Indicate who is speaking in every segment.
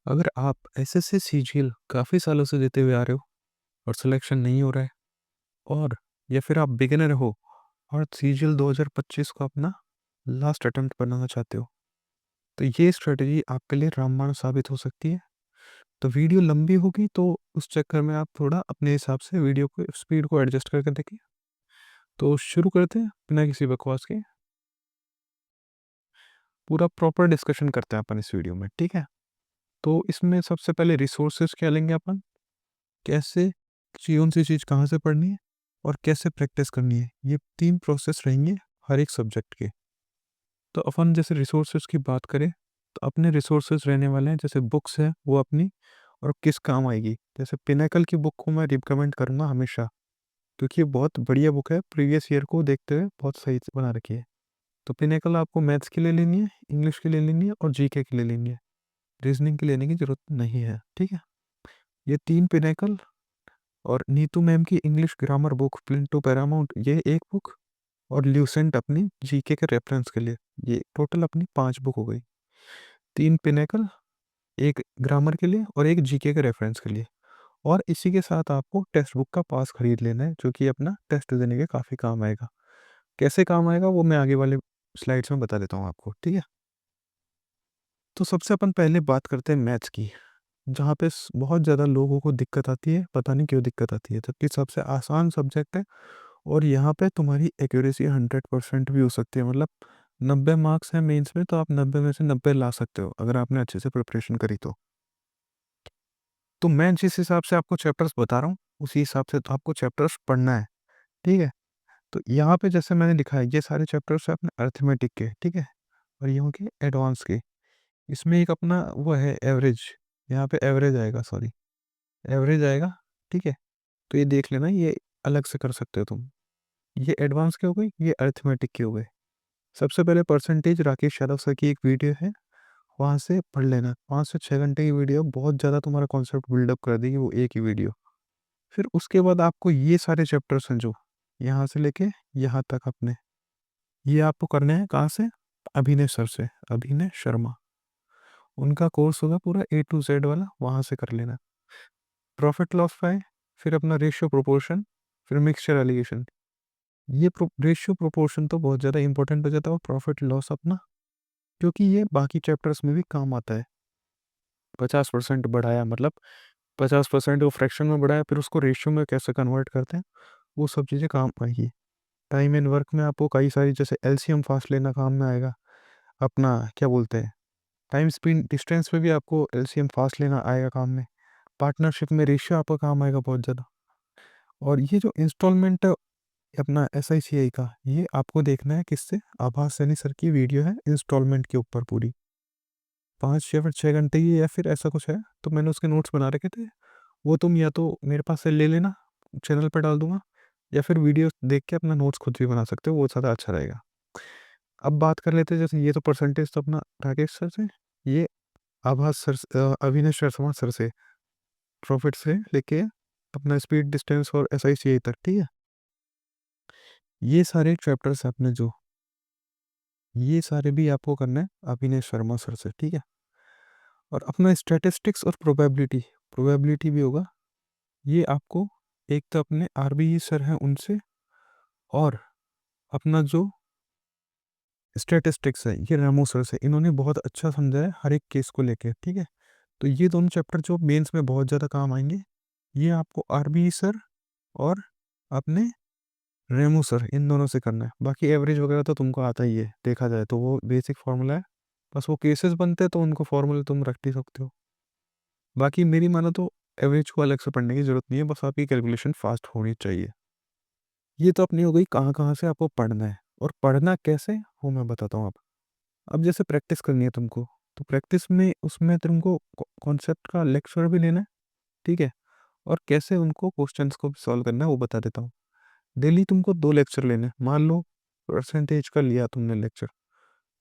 Speaker 1: अगर आप SSC CGL काफ़ी सालों से देते हुए आ रहे हो और सिलेक्शन नहीं हो रहा है, और या फिर आप बिगिनर हो और सीजीएल 2025 को अपना लास्ट अटेम्प्ट बनाना चाहते हो, तो ये स्ट्रेटजी आपके लिए रामबाण साबित हो सकती है। तो वीडियो लंबी होगी तो उस चक्कर में आप थोड़ा अपने हिसाब से वीडियो को स्पीड को एडजस्ट करके देखिए। तो शुरू करते हैं बिना किसी बकवास के। पूरा प्रॉपर डिस्कशन करते हैं अपन इस वीडियो में, ठीक है? तो इसमें सबसे पहले रिसोर्सेज क्या लेंगे अपन, कैसे कौन सी चीज़ कहाँ से पढ़नी है और कैसे प्रैक्टिस करनी है, ये 3 प्रोसेस रहेंगे हर एक सब्जेक्ट के। तो अपन जैसे रिसोर्सेज की बात करें, तो अपने रिसोर्सेज रहने वाले हैं, जैसे बुक्स है वो अपनी और किस काम आएगी। जैसे पिनेकल की बुक को मैं रिकमेंड करूँगा हमेशा, क्योंकि ये बहुत बढ़िया बुक है, प्रीवियस ईयर को देखते हुए बहुत सही से बना रखी है। तो पिनेकल आपको मैथ्स के लिए लेनी है, इंग्लिश के लिए लेनी है और जीके के लिए लेनी है। रीजनिंग के लेने की ज़रूरत नहीं है, ठीक है? ये 3 पिनेकल और नीतू मैम की इंग्लिश ग्रामर बुक प्लिंटो पैरामाउंट, ये एक बुक, और ल्यूसेंट अपनी जीके के रेफरेंस के लिए, ये टोटल अपनी 5 बुक हो गई। 3 पिनेकल, 1 ग्रामर के लिए और 1 जीके के रेफरेंस के लिए। और इसी के साथ आपको टेक्स्ट बुक का पास खरीद लेना है, जो कि अपना टेस्ट देने के काफ़ी काम आएगा। कैसे काम आएगा वो मैं आगे वाले स्लाइड्स में बता देता हूँ आपको, ठीक है? तो सबसे अपन पहले बात करते हैं मैथ्स की, जहाँ पे बहुत ज़्यादा लोगों को दिक्कत आती है, पता नहीं क्यों दिक्कत आती है, जबकि सबसे आसान सब्जेक्ट है। और यहाँ पे तुम्हारी एक्यूरेसी 100% भी हो सकती है, मतलब 90 मार्क्स हैं मेंस में, तो आप 90 में से 90 ला सकते हो अगर आपने अच्छे से प्रिपरेशन करी तो मैं जिस हिसाब से आपको चैप्टर्स बता रहा हूँ उसी हिसाब से तो आपको चैप्टर्स पढ़ना है, ठीक है? तो यहाँ पे जैसे मैंने लिखा है, ये सारे चैप्टर्स है अपने अर्थमेटिक के, ठीक है? और ये होंगे एडवांस के। इसमें एक अपना वो है एवरेज, यहाँ पे एवरेज आएगा, सॉरी, एवरेज आएगा, ठीक है? तो ये देख लेना, ये अलग से कर सकते हो तुम। ये एडवांस के हो गई, ये अरिथमेटिक के हो गए। सबसे पहले परसेंटेज राकेश यादव सर की एक वीडियो है, वहाँ से पढ़ लेना। 5 से 6 घंटे की वीडियो बहुत ज़्यादा तुम्हारा कॉन्सेप्ट बिल्डअप कर देगी वो एक ही वीडियो। फिर उसके बाद आपको ये सारे चैप्टर्स हैं जो यहाँ से लेके यहाँ तक अपने, ये आपको करने हैं कहाँ से? अभिनय सर से, अभिनय शर्मा। उनका कोर्स होगा पूरा A to Z वाला, वहाँ से कर लेना। प्रॉफिट लॉस का है, फिर अपना रेशियो प्रोपोर्शन, फिर मिक्सचर एलिगेशन। ये रेशियो प्रोपोर्शन तो बहुत ज़्यादा इंपॉर्टेंट हो जाता है, और प्रॉफिट लॉस अपना, क्योंकि ये बाकी चैप्टर्स में भी काम आता है। 50% बढ़ाया मतलब 50% को फ्रैक्शन में बढ़ाया, फिर उसको रेशियो में कैसे कन्वर्ट करते हैं, वो सब चीज़ें काम आएगी। टाइम एंड वर्क में आपको कई सारी, जैसे एलसीएम फास्ट लेना काम में आएगा। अपना क्या बोलते हैं, टाइम स्पीड डिस्टेंस में भी आपको एलसीएम फास्ट लेना आएगा काम में। पार्टनरशिप में रेशियो आपका काम आएगा बहुत ज़्यादा। और ये जो इंस्टॉलमेंट है अपना एसआईसीआई का, ये आपको देखना है किससे? आभास सैनी सर की वीडियो है इंस्टॉलमेंट के ऊपर पूरी, 5 या फिर 6 घंटे की या फिर ऐसा कुछ है। तो मैंने उसके नोट्स बना रखे थे, वो तुम या तो मेरे पास से ले लेना, चैनल पर डाल दूंगा, या फिर वीडियो देख के अपना नोट्स खुद भी बना सकते हो, वो ज़्यादा अच्छा रहेगा। अब बात कर लेते हैं, जैसे ये तो परसेंटेज तो अपना राकेश सर से, ये आभास सर अविनाश शर्मा सर से, प्रॉफिट से लेके अपना स्पीड डिस्टेंस और एसआईसीआई तक, ठीक है? ये सारे चैप्टर्स अपने जो, ये सारे भी आपको करना है अभिनय शर्मा सर से, ठीक है? और अपना स्टैटिस्टिक्स और प्रोबेबिलिटी, प्रोबेबिलिटी भी होगा, ये आपको एक तो अपने आरबीई सर हैं उनसे, और अपना जो स्टैटिस्टिक्स है ये रेमो सर से। इन्होंने बहुत अच्छा समझाया है हर एक केस को लेके, ठीक है? तो ये दोनों चैप्टर जो मेंस में बहुत ज़्यादा काम आएंगे, ये आपको आरबीई सर और अपने रेमो सर, इन दोनों से करना है। बाकी एवरेज वगैरह तो तुमको आता ही है, देखा जाए तो वो बेसिक फार्मूला है, बस वो केसेस बनते हैं तो उनको फार्मूले तुम रख ही सकते हो। बाकी मेरी मानो तो एवरेज को अलग से पढ़ने की ज़रूरत नहीं है, बस आपकी कैलकुलेशन फास्ट होनी चाहिए। ये तो अपनी हो गई कहाँ कहाँ से आपको पढ़ना है, और पढ़ना कैसे वो मैं बताता हूँ। अब जैसे प्रैक्टिस करनी है तुमको, तो प्रैक्टिस में उसमें तुमको कॉन्सेप्ट का लेक्चर भी लेना है, ठीक है? और कैसे उनको क्वेश्चंस को सॉल्व करना है वो बता देता हूँ। डेली तुमको 2 लेक्चर लेने हैं। मान लो परसेंटेज का लिया तुमने लेक्चर,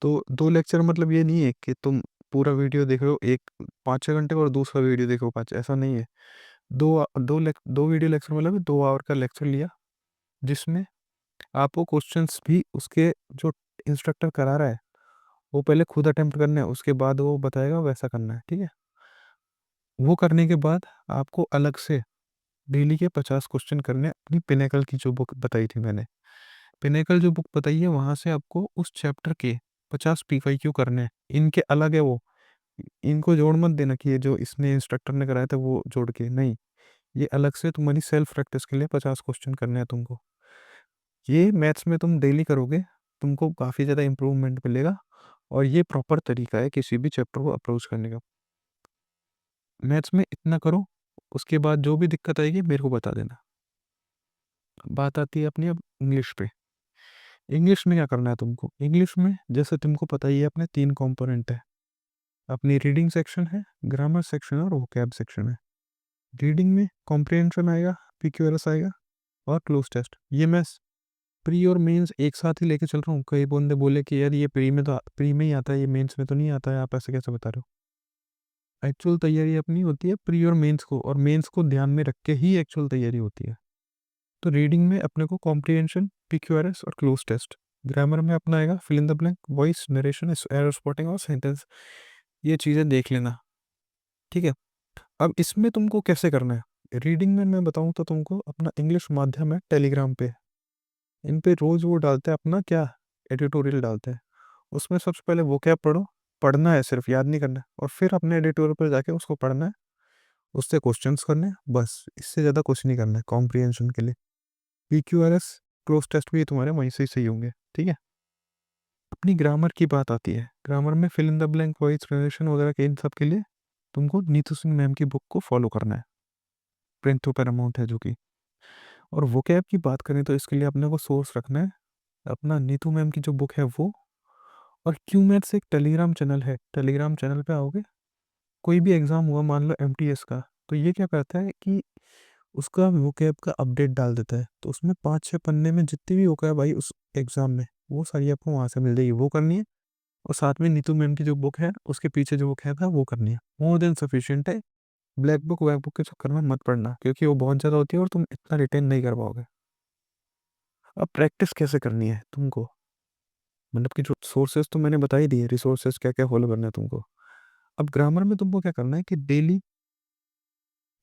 Speaker 1: तो 2 लेक्चर मतलब ये नहीं है कि तुम पूरा वीडियो देख रहे हो एक 5-6 घंटे का और दूसरा वीडियो देखो 5, ऐसा नहीं है। 2 वीडियो लेक्चर मतलब 2 आवर का लेक्चर लिया, जिसमें आपको क्वेश्चंस भी उसके जो इंस्ट्रक्टर करा रहा है, वो पहले खुद अटेम्प्ट करना है, उसके बाद वो बताएगा वैसा करना है, ठीक है? वो करने के बाद आपको अलग से डेली के 50 क्वेश्चन करने हैं, अपनी पिनेकल की जो बुक बताई थी मैंने। पिनेकल जो बुक बताई है वहाँ से आपको उस चैप्टर के 50 पीवाईक्यू करने हैं। इनके अलग है वो, इनको जोड़ मत देना कि ये जो इसने इंस्ट्रक्टर ने कराया था वो जोड़ के नहीं। ये अलग से तुम्हारी सेल्फ प्रैक्टिस के लिए 50 क्वेश्चन करने हैं तुमको। ये मैथ्स में तुम डेली करोगे, तुमको काफ़ी ज़्यादा इम्प्रूवमेंट मिलेगा। और ये प्रॉपर तरीका है किसी भी चैप्टर को अप्रोच करने का। मैथ्स में इतना करो, उसके बाद जो भी दिक्कत आएगी मेरे को बता देना। बात आती है अपनी अब इंग्लिश पे। इंग्लिश में क्या करना है तुमको? इंग्लिश में जैसे तुमको पता ही है अपने 3 कंपोनेंट है। अपनी रीडिंग सेक्शन है, ग्रामर सेक्शन है और वोकैब सेक्शन है। रीडिंग में कॉम्प्रिहेंशन आएगा, पीक्यूआरएस आएगा और क्लोज टेस्ट। ये मैं प्री और मेंस एक साथ ही लेके चल रहा हूँ। कई बंदे बोले कि यार ये प्री में तो प्री में ही आता है, ये मेंस में तो नहीं आता है, आप ऐसे कैसे बता रहे हो? एक्चुअल तैयारी अपनी होती है प्री और मेंस को, और मेंस को ध्यान में रख के ही एक्चुअल तैयारी होती है। तो रीडिंग में अपने को कॉम्प्रिहेंशन, पीक्यूआरएस और क्लोज टेस्ट। ग्रामर में अपना आएगा fill in the blank, voice, narration, error spotting और सेंटेंस। ये चीज़ें देख लेना, ठीक है। अब इसमें तुमको कैसे करना है? रीडिंग में मैं बताऊं तो तुमको अपना इंग्लिश माध्यम है टेलीग्राम पे, इन पे रोज वो डालते हैं अपना क्या, एडिटोरियल डालते हैं। उसमें सबसे पहले वो क्या पढ़ो, पढ़ना है सिर्फ, याद नहीं करना है। और फिर अपने एडिटोरियल पर जाके उसको पढ़ना है, उससे क्वेश्चंस करने हैं, बस इससे ज़्यादा कुछ नहीं करना है कॉम्प्रिहेंशन के लिए। पीक्यूआरएस क्लोज टेस्ट भी तुम्हारे वहीं से ही सही होंगे, ठीक है। अपनी ग्रामर की बात आती है। ग्रामर में fill in the blank, voice, relation वगैरह के इन सब के लिए तुमको नीतू सिंह मैम की बुक को फॉलो करना है। प्रिंट टू पैरामाउंट है जो कि। और वोकैब की बात करें तो इसके लिए अपने को सोर्स रखना है अपना नीतू मैम की जो बुक है वो। और क्यू मैथ्स एक टेलीग्राम चैनल है, टेलीग्राम चैनल पे आओगे, कोई भी एग्ज़ाम हुआ मान लो एमटीएस का, तो ये क्या करता है कि उसका वोकैब का अपडेट डाल देता है। तो उसमें 5-6 पन्ने में जितनी भी वोकैब आई उस एग्ज़ाम में, वो सारी आपको वहाँ से मिल जाएगी, वो करनी है। और साथ में नीतू मैम की जो बुक है उसके पीछे जो वोकैब है वो करनी है, मोर देन सफिशियंट है। ब्लैक बुक व्लैक बुक के चक्कर में मत पढ़ना, क्योंकि वो बहुत ज़्यादा होती है और तुम इतना रिटेन नहीं कर पाओगे। अब प्रैक्टिस कैसे करनी है तुमको? मतलब कि जो सोर्सेज तो मैंने बता ही दिए, रिसोर्सेज क्या क्या फॉलो करना है तुमको। अब ग्रामर में तुमको क्या करना है कि डेली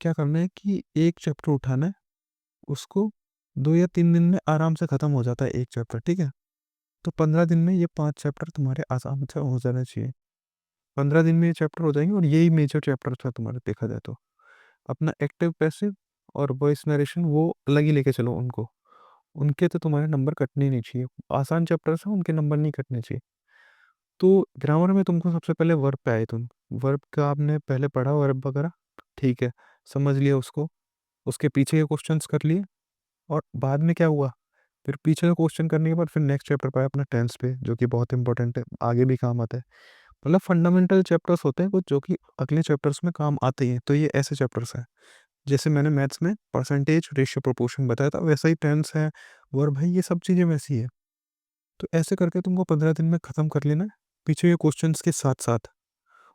Speaker 1: क्या करना है कि एक चैप्टर उठाना है, उसको 2 या 3 दिन में आराम से ख़त्म हो जाता है एक चैप्टर, ठीक है। तो 15 दिन में ये 5 चैप्टर तुम्हारे आराम से हो जाना चाहिए। 15 दिन में ये चैप्टर हो जाएंगे और यही मेजर चैप्टर था तुम्हारा देखा जाए तो। अपना एक्टिव पैसिव और वॉइस नरेशन वो अलग ही लेके चलो उनको, उनके तो तुम्हारे नंबर कटने ही नहीं चाहिए। आसान चैप्टर्स हैं उनके नंबर नहीं कटने चाहिए। तो ग्रामर में तुमको सबसे पहले वर्ब पे आए तुम। वर्ब का आपने पहले पढ़ा वर्ब वगैरह, ठीक है, समझ लिया उसको, उसके पीछे के क्वेश्चंस कर लिए। और बाद में क्या हुआ, फिर पीछे का क्वेश्चन करने के बाद फिर नेक्स्ट चैप्टर पाया अपना टेंस पे, जो कि बहुत इंपॉर्टेंट है, आगे भी काम आता है। मतलब फंडामेंटल चैप्टर्स होते हैं कुछ जो कि अगले चैप्टर्स में काम आते ही हैं। तो ये ऐसे चैप्टर्स हैं, जैसे मैंने मैथ्स में परसेंटेज रेशियो प्रोपोर्शन बताया था, वैसा ही टेंस है, वर्ब है, ये सब चीज़ें वैसी है। तो ऐसे करके तुमको 15 दिन में ख़त्म कर लेना है, पीछे के क्वेश्चंस के साथ साथ।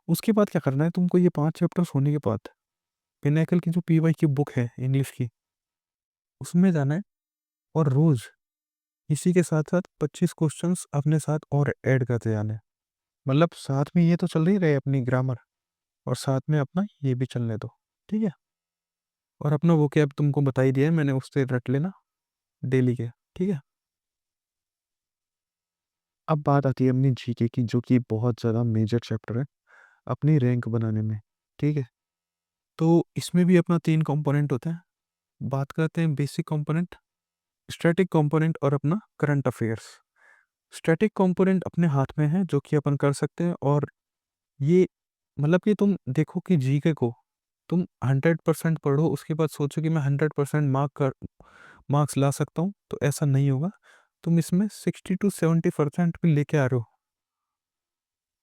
Speaker 1: उसके बाद क्या करना है तुमको, ये 5 चैप्टर्स होने के बाद पिनेकल की जो पीवाई की बुक है इंग्लिश की, उसमें जाना है। और रोज इसी के साथ साथ 25 क्वेश्चंस अपने साथ और ऐड करते जाना है। मतलब साथ में ये तो चल रही रहे अपनी ग्रामर, और साथ में अपना ये भी चलने दो, ठीक है। और अपना वो क्या अब तुमको बता ही दिया है मैंने, उससे रट लेना डेली के, ठीक है। अब बात आती है अपनी जीके की, जो कि बहुत ज़्यादा मेजर चैप्टर है अपनी रैंक बनाने में, ठीक है। तो इसमें भी अपना 3 कंपोनेंट होते हैं। बात करते हैं बेसिक कंपोनेंट, स्टैटिक कंपोनेंट और अपना करंट अफेयर्स। स्टैटिक कंपोनेंट अपने हाथ में है, जो कि अपन कर सकते हैं। और ये मतलब कि तुम देखो कि जीके को तुम 100% पढ़ो, उसके बाद सोचो कि मैं 100% मार्क्स ला सकता हूँ, तो ऐसा नहीं होगा। तुम इसमें 60 to 70% भी लेके आ रहे हो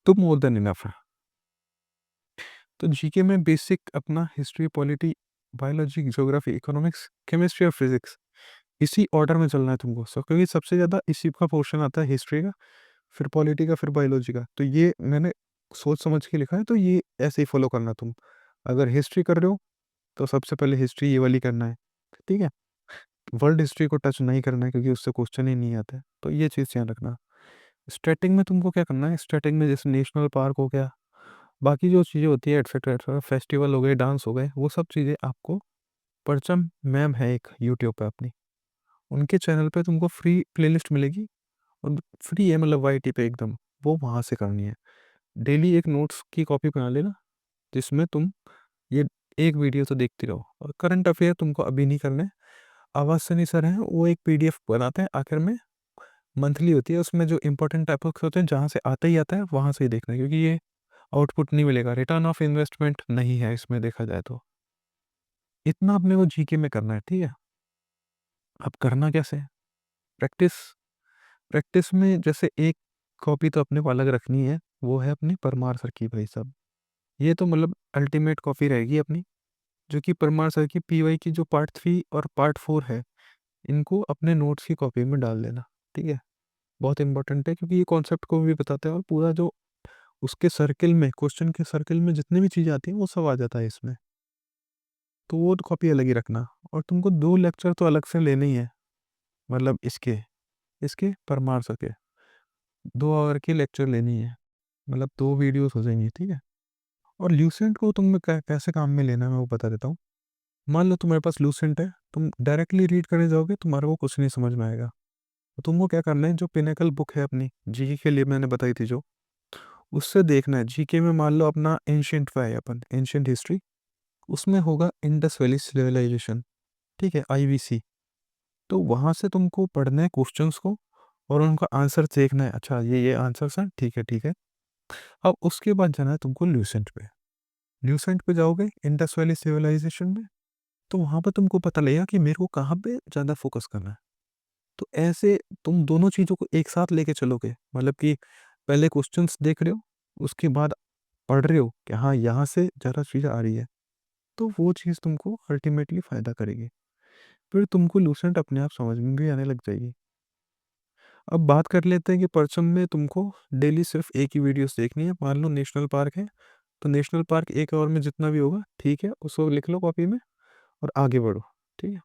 Speaker 1: तो मोर देन इनफ है। तो जीके में बेसिक अपना history, polity, biology, geography, economics, chemistry और फिजिक्स, इसी ऑर्डर में चलना है तुमको सब, क्योंकि सबसे ज़्यादा इसी का पोर्शन आता है हिस्ट्री का, फिर पॉलिटी का, फिर बायोलॉजी का। तो ये मैंने सोच समझ के लिखा है, तो ये ऐसे ही फॉलो करना तुम। अगर हिस्ट्री कर रहे हो तो सबसे पहले हिस्ट्री ये वाली करना है, ठीक है। वर्ल्ड हिस्ट्री को टच नहीं करना है, क्योंकि उससे क्वेश्चन ही नहीं आता है, तो ये चीज़ ध्यान रखना। स्टैटिक में तुमको क्या करना है, स्टैटिक में जैसे नेशनल पार्क हो गया, बाकी जो चीज़ें होती है एटसेट्रा एटसेट्रा, फेस्टिवल हो गए, डांस हो गए, वो सब चीज़ें आपको परचम मैम है एक यूट्यूब पे अपनी, उनके चैनल पे तुमको फ्री प्लेलिस्ट मिलेगी, और फ्री है मतलब वाईटी पे एकदम, वो वहाँ से करनी है। डेली एक नोट्स की कॉपी बना लेना, जिसमें तुम ये एक वीडियो तो देखते रहो, और करंट अफेयर तुमको अभी नहीं करना है। आवाज़ सनी सर हैं, वो एक पीडीएफ बनाते हैं आखिर में, मंथली होती है, उसमें जो इंपॉर्टेंट टॉपिक्स होते हैं जहाँ से आता ही आता है वहाँ से ही देखना है, क्योंकि ये आउटपुट नहीं मिलेगा, रिटर्न ऑफ इन्वेस्टमेंट नहीं है इसमें देखा जाए तो। इतना अपने को जीके में करना है, ठीक है। अब करना कैसे है? प्रैक्टिस। प्रैक्टिस में जैसे एक कॉपी तो अपने को अलग रखनी है, वो है अपनी परमार सर की भाई साहब। ये तो मतलब अल्टीमेट कॉपी रहेगी अपनी, जो कि परमार सर की पीवाई की जो पार्ट 3 और पार्ट 4 है, इनको अपने नोट्स की कॉपी में डाल देना, ठीक है। बहुत इंपॉर्टेंट है, क्योंकि ये कॉन्सेप्ट को भी बताता है, और पूरा जो उसके सर्किल में, क्वेश्चन के सर्किल में जितनी भी चीज़ें आती हैं वो सब आ जाता है इसमें। तो वो कॉपी अलग ही रखना, और तुमको 2 लेक्चर तो अलग से लेने ही है, मतलब इसके इसके परमार सर के 2 आवर की लेक्चर लेनी है, मतलब 2 वीडियोस हो जाएंगी, ठीक है। और ल्यूसेंट को तुम कैसे काम में लेना है मैं वो बता देता हूँ। मान लो तुम्हारे पास लूसेंट है, तुम डायरेक्टली रीड करने जाओगे, तुम्हारे को कुछ नहीं समझ में आएगा। तो तुमको क्या करना है, जो पिनेकल बुक है अपनी जीके के लिए मैंने बताई थी जो, उससे देखना है। जीके में मान लो अपना एंशियंट पे है, अपन एंशियंट हिस्ट्री, उसमें होगा इंडस वैली सिविलाइजेशन, ठीक है, आईवीसी। तो वहाँ से तुमको पढ़ना है क्वेश्चंस को, और उनका आंसर देखना है, अच्छा ये आंसर्स हैं, ठीक है ठीक है। अब उसके बाद जाना है तुमको ल्यूसेंट पे। ल्यूसेंट पे जाओगे इंडस वैली सिविलाइजेशन में, तो वहाँ पर तुमको पता लगेगा कि मेरे को कहाँ पे ज़्यादा फोकस करना है। तो ऐसे तुम दोनों चीज़ों को एक साथ लेके चलोगे, मतलब कि पहले क्वेश्चंस देख रहे हो, उसके बाद पढ़ रहे हो कि हाँ यहाँ से ज़्यादा चीज़ें आ रही है, तो वो चीज़ तुमको अल्टीमेटली फ़ायदा करेगी। फिर तुमको लूसेंट अपने आप समझ में भी आने लग जाएगी। अब बात कर लेते हैं कि परचम में तुमको डेली सिर्फ एक ही वीडियोस देखनी है। मान लो नेशनल पार्क है, तो नेशनल पार्क 1 आवर में जितना भी होगा, ठीक है, उसको लिख लो कॉपी में और आगे बढ़ो, ठीक है।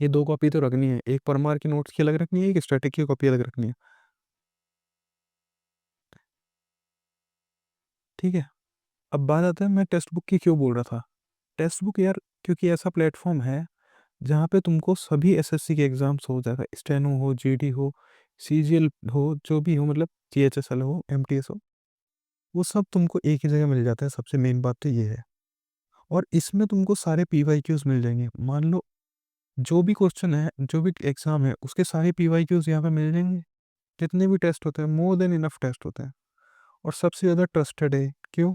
Speaker 1: ये 2 कॉपी तो रखनी है, एक परमार की नोट्स की अलग रखनी है, एक स्टैटिक की कॉपी अलग रखनी है, ठीक है। अब बात आता है मैं टेक्स्ट बुक की क्यों बोल रहा था। टेक्स्ट बुक यार, क्योंकि ऐसा प्लेटफॉर्म है जहाँ पे तुमको सभी एसएससी के एग्जाम्स हो जाएगा, स्टेनो हो, जीडी हो, सीजीएल हो, जो भी हो, मतलब जीएचएसएल हो, एमटीएस हो, वो सब तुमको एक ही जगह मिल जाता है। सबसे मेन बात तो ये है। और इसमें तुमको सारे पीवाईक्यूज मिल जाएंगे। मान लो जो भी क्वेश्चन है, जो भी एग्जाम है, उसके सारे पीवाईक्यूज यहाँ पे मिल जाएंगे। जितने भी टेस्ट होते हैं, मोर देन इनफ टेस्ट होते हैं, और सबसे ज़्यादा ट्रस्टेड है। क्यों?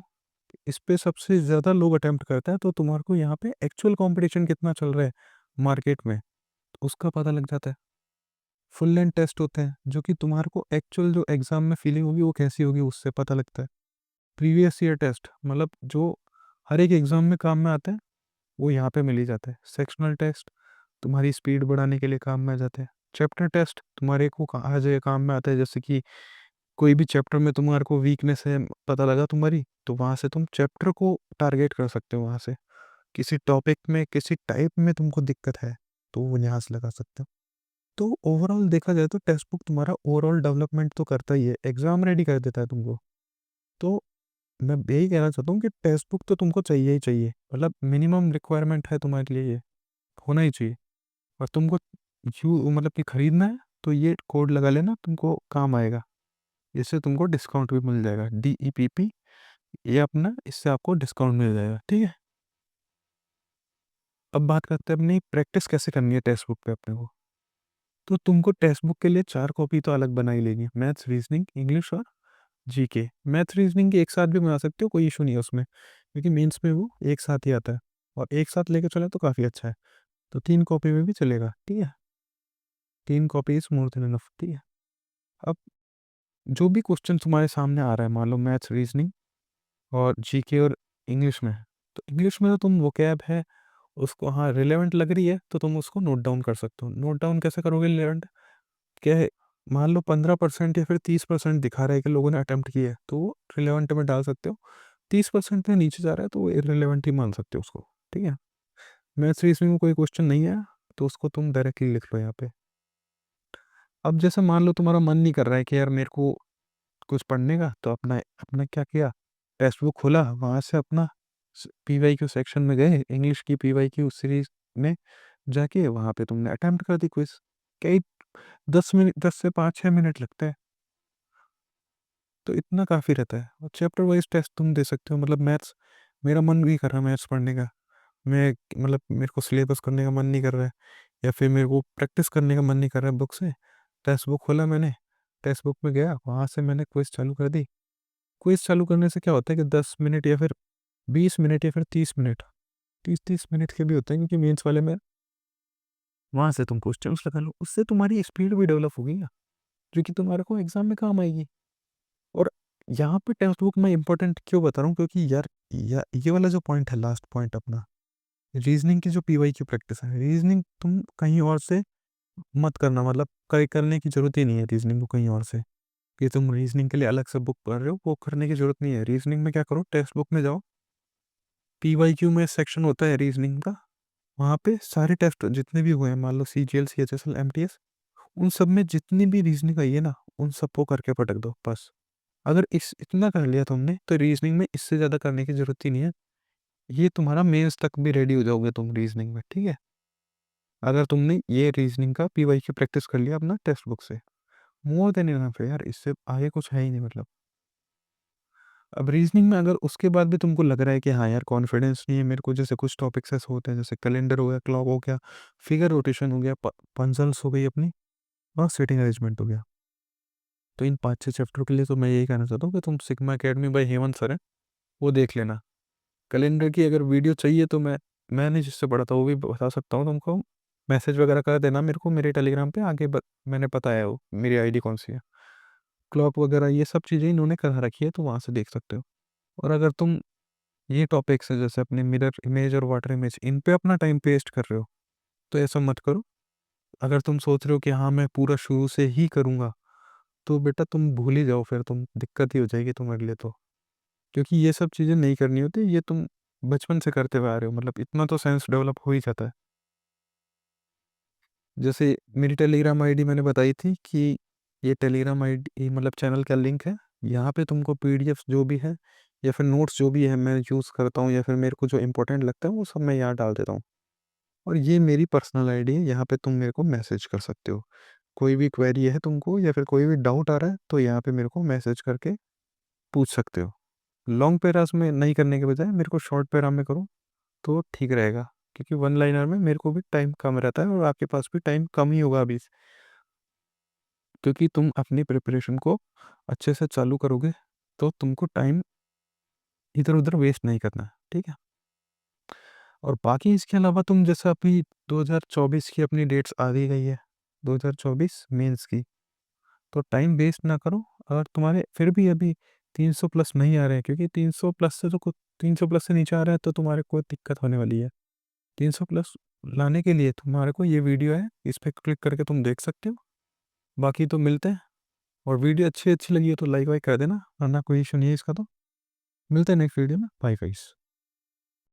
Speaker 1: इस पे सबसे ज़्यादा लोग अटेम्प्ट करते हैं, तो तुम्हारे को यहाँ पे एक्चुअल कंपटीशन कितना चल रहा है मार्केट में, उसका पता लग जाता है। फुल लेंथ टेस्ट होते हैं, जो कि तुम्हारे को एक्चुअल जो एग्जाम में फीलिंग होगी वो कैसी होगी उससे पता लगता है। प्रीवियस ईयर टेस्ट, मतलब जो हर एक एग्जाम में काम में आते हैं, वो यहाँ पे मिल ही जाता है। सेक्शनल टेस्ट तुम्हारी स्पीड बढ़ाने के लिए काम में आ जाते हैं। चैप्टर टेस्ट तुम्हारे को आ जाए काम में आता है, जैसे कि कोई भी चैप्टर में तुम्हारे को वीकनेस है, पता लगा तुम्हारी, तो वहाँ से तुम चैप्टर को टारगेट कर सकते हो। वहाँ से किसी टॉपिक में, किसी टाइप में तुमको दिक्कत है, तो वो यहाँ से लगा सकते हो। तो ओवरऑल देखा जाए तो टेक्स्ट बुक तुम्हारा ओवरऑल डेवलपमेंट तो करता ही है, एग्जाम रेडी कर देता है तुमको। तो मैं यही कहना चाहता हूँ कि टेक्स्ट बुक तो तुमको चाहिए ही चाहिए, मतलब मिनिमम रिक्वायरमेंट है तुम्हारे लिए, ये होना ही चाहिए। और तुमको यू मतलब कि खरीदना है, तो ये कोड लगा लेना, तुमको काम आएगा। इससे तुमको डिस्काउंट भी मिल जाएगा, DEPP, ये अपना, इससे आपको डिस्काउंट मिल जाएगा, ठीक है। अब बात करते हैं अपनी प्रैक्टिस कैसे करनी है टेक्स्ट बुक पे अपने को। तो तुमको टेक्स्ट बुक के लिए 4 कॉपी तो अलग बनाई लेगी, मैथ्स, रीजनिंग, इंग्लिश और जीके। मैथ रीजनिंग के एक साथ भी बना सकते हो, कोई इशू नहीं है उसमें, क्योंकि मेंस में वो एक साथ ही आता है, और एक साथ लेके चले तो काफ़ी अच्छा है। तो 3 कॉपी में भी चलेगा, ठीक है। 3 copy is more than enough, ठीक है। अब जो भी क्वेश्चन तुम्हारे सामने आ रहा है, मान लो मैथ्स, रीजनिंग और जीके और इंग्लिश में है, तो इंग्लिश में तो तुम वोकैब है, उसको हाँ रिलेवेंट लग रही है, तो तुम उसको नोट डाउन कर सकते हो। नोट डाउन कैसे करोगे रिलेवेंट? क्या है, मान लो 15% या फिर 30% दिखा रहा है कि लोगों ने अटेम्प्ट किया है, तो वो रिलेवेंट में डाल सकते हो। 30% में नीचे जा रहा है तो वो इररिलेवेंट ही मान सकते हो उसको, ठीक है। मैथ्स रीजनिंग में कोई क्वेश्चन नहीं है, तो उसको तुम डायरेक्टली लिख लो यहाँ पे। अब जैसे मान लो तुम्हारा मन नहीं कर रहा है कि यार मेरे को कुछ पढ़ने का, तो अपना अपना क्या किया, टेक्स्ट बुक खोला, वहाँ से अपना PYQ सेक्शन में गए, इंग्लिश की PYQ सीरीज में जाके वहाँ पे तुमने अटेम्प्ट कर दी क्विज। कई 10 मिनट, 10 से 5-6 मिनट लगते हैं, तो इतना काफ़ी रहता है। और चैप्टर वाइज टेस्ट तुम दे सकते हो। मतलब मैथ्स, मेरा मन भी कर रहा है मैथ्स पढ़ने का, मैं मतलब मेरे को सिलेबस करने का मन नहीं कर रहा है, या फिर मेरे को प्रैक्टिस करने का मन नहीं कर रहा है बुक से। टेक्स्ट बुक खोला मैंने, टेक्स्ट बुक में गया, वहाँ से मैंने क्विज चालू कर दी। क्विज चालू करने से क्या होता है कि 10 मिनट या फिर 20 मिनट या फिर 30 मिनट, 30-30 मिनट के भी होते हैं, क्योंकि मेंस वाले में वहाँ से तुम क्वेश्चंस लगा लो, उससे तुम्हारी स्पीड भी डेवलप होगी ना, जो कि तुम्हारे को एग्जाम में काम आएगी। और यहाँ पे टेक्स्ट बुक मैं इंपॉर्टेंट क्यों बता रहा हूँ, क्योंकि यार ये वाला जो पॉइंट है, लास्ट पॉइंट अपना, रीजनिंग की जो PY की प्रैक्टिस है, रीजनिंग तुम कहीं और से मत करना। मतलब करने की जरूरत ही नहीं है रीजनिंग को कहीं और से, कि तुम रीजनिंग के लिए अलग से बुक पढ़ रहे हो, वो करने की जरूरत नहीं है। रीजनिंग में क्या करो, टेक्स्ट बुक में जाओ, PYQ में सेक्शन होता है रीजनिंग का, वहाँ पे सारे टेस्ट जितने भी हुए हैं, मान लो CGL, CHSL, MTS, उन सब में जितनी भी रीजनिंग आई है ना, उन सबको करके पटक दो बस। अगर इतना कर लिया तुमने, तो रीजनिंग में इससे ज़्यादा करने की जरूरत ही नहीं है। ये तुम्हारा मेंस तक भी रेडी हो जाओगे तुम रीजनिंग में, ठीक है, अगर तुमने ये रीजनिंग का PYQ प्रैक्टिस कर लिया अपना टेक्स्ट बुक से। मोर देन इनफ है यार, इससे आगे कुछ है ही नहीं मतलब। अब रीजनिंग में अगर उसके बाद भी तुमको लग रहा है कि हाँ यार कॉन्फिडेंस नहीं है मेरे को, जैसे कुछ टॉपिक्स ऐसे होते हैं, जैसे कैलेंडर हो गया, क्लॉक हो गया, फिगर रोटेशन हो गया, पंजल्स हो गई अपनी, और सीटिंग अरेंजमेंट हो गया, तो इन 5-6 चैप्टर के लिए तो मैं यही कहना चाहता हूँ कि तुम Sigma Academy by Hemant sir है, वो देख लेना। कैलेंडर की अगर वीडियो चाहिए तो मैंने जिससे पढ़ा था वो भी बता सकता हूँ तुमको। मैसेज वगैरह कर देना मेरे को मेरे टेलीग्राम पे, आगे मैंने बताया वो मेरी आईडी कौन सी है। क्लॉक वगैरह ये सब चीज़ें इन्होंने करा रखी है, तो वहाँ से देख सकते हो। और अगर तुम ये टॉपिक्स है जैसे अपने मिरर इमेज और वाटर इमेज, इन पे अपना टाइम वेस्ट कर रहे हो, तो ऐसा मत करो। अगर तुम सोच रहे हो कि हाँ मैं पूरा शुरू से ही करूँगा, तो बेटा तुम भूल ही जाओ, फिर तुम दिक्कत ही हो जाएगी तुम्हारे लिए तो। क्योंकि ये सब चीज़ें नहीं करनी होती, ये तुम बचपन से करते हुए आ रहे हो, मतलब इतना तो सेंस डेवलप हो ही जाता है। जैसे मेरी टेलीग्राम आईडी मैंने बताई थी कि ये टेलीग्राम आईडी मतलब चैनल का लिंक है, यहाँ पे तुमको PDF जो भी है या फिर नोट्स जो भी है मैं यूज़ करता हूँ, या फिर मेरे को जो इंपॉर्टेंट लगता है वो सब मैं यहाँ डाल देता हूँ। और ये मेरी पर्सनल आईडी है, यहाँ पे तुम मेरे को मैसेज कर सकते हो। कोई भी क्वेरी है तुमको या फिर कोई भी डाउट आ रहा है, तो यहाँ पे मेरे को मैसेज करके पूछ सकते हो। लॉन्ग पैरास में नहीं करने के बजाय मेरे को शॉर्ट पैरा में करो, तो ठीक रहेगा। क्योंकि वन लाइनर में मेरे को भी टाइम कम रहता है, और आपके पास भी टाइम कम ही होगा अभी, क्योंकि तुम अपनी प्रिपरेशन को अच्छे से चालू करोगे, तो तुमको टाइम इधर उधर वेस्ट नहीं करना है, ठीक है। और बाकी इसके अलावा तुम जैसे अभी 2024 की अपनी डेट्स आ दी गई है, 2024 मेंस की, तो टाइम वेस्ट ना करो। अगर तुम्हारे फिर भी अभी 300 प्लस नहीं आ रहे हैं, क्योंकि 300 प्लस से तो कुछ, 300 प्लस से नीचे आ रहा है तो तुम्हारे को दिक्कत होने वाली है। 300 प्लस लाने के लिए तुम्हारे को ये वीडियो है, इस पर क्लिक करके तुम देख सकते हो। बाकी तो मिलते हैं। और वीडियो अच्छी अच्छी लगी है तो लाइक वाइक कर देना, वरना कोई इशू नहीं है इसका। तो मिलते हैं नेक्स्ट वीडियो में। Bye guys.